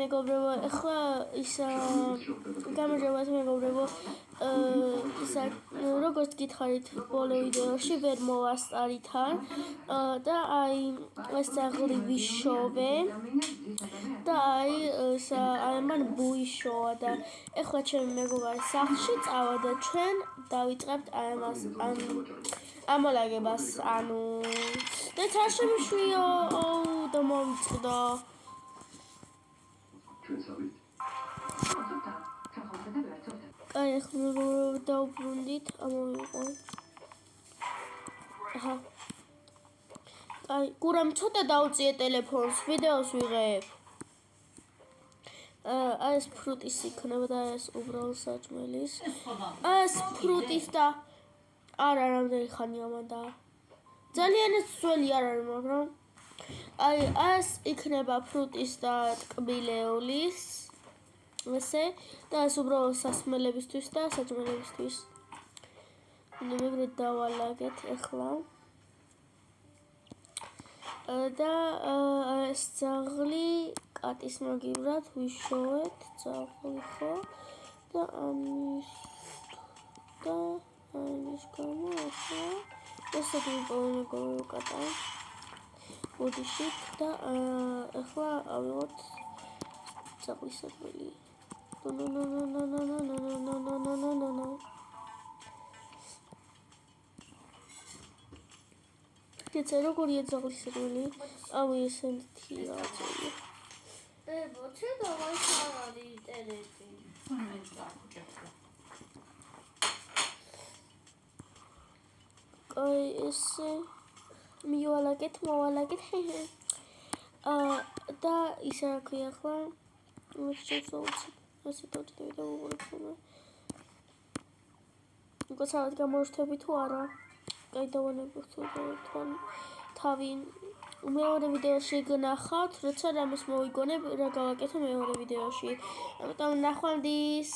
მეგობრებო, ახლა ის გამარჯობათ მეგობრებო, ისა როგორც გითხარით ბოლო ვიდეოში ვერ მოვასწარითან და აი ეს ძაღლი ვიშოვე და აი მან ბუიშოვა და ახლა ჩემი მეგობარი სახლში წავა და ჩვენ დავიწყებთ აი ამას ამოლაგებას, ანუ და არ შემიშვიო და მოვიწყდა აი ახლა დავბრუნდით, ამოვიყო. აჰა. აი, გურამ ცოტა დაუწიე ტელეფონს, ვიდეოს ვიღებ. აი ეს ფრუტის იქნება და ეს უბრალოდ საჭმელის. აი ეს ფრუტის და არა რამდენი ხანია მანდა. ძალიანაც ძველი არ არის, მაგრამ აი ეს იქნება ფრუტის და ტკბილეულის. ესე და ეს უბრალოდ სასმელებისთვის და საჭმელებისთვის. ნებრივ დავალაგეთ ახლა. და ეს ძაღლი კატის მაგივრად ვიშოვეთ, ძაღლი ხო? და ამის გამო ახლა ესე ვიპოვე კატა. ოდიშით და ახლა ავიღოთ ძაღლის საჭმელი. No. Jetzt როგორი ძაღლის საჭმელი? აუ ესეთი რაღაცა. ბოჩე დავაი ხარ ინტერნეტი. აი ესე მოვალაგეთ. და ისე რა ქვია ახლა? ასე დავჭდები და მოვუყურებ. გასავად გამოშვები თუ არა? აი დავანებოთ თან თავი მეორე ვიდეოში გნახავთ, როცა რამეს მოვიგონებ, რა გავაკეთო მეორე ვიდეოში. ამიტომ ნახვამდის.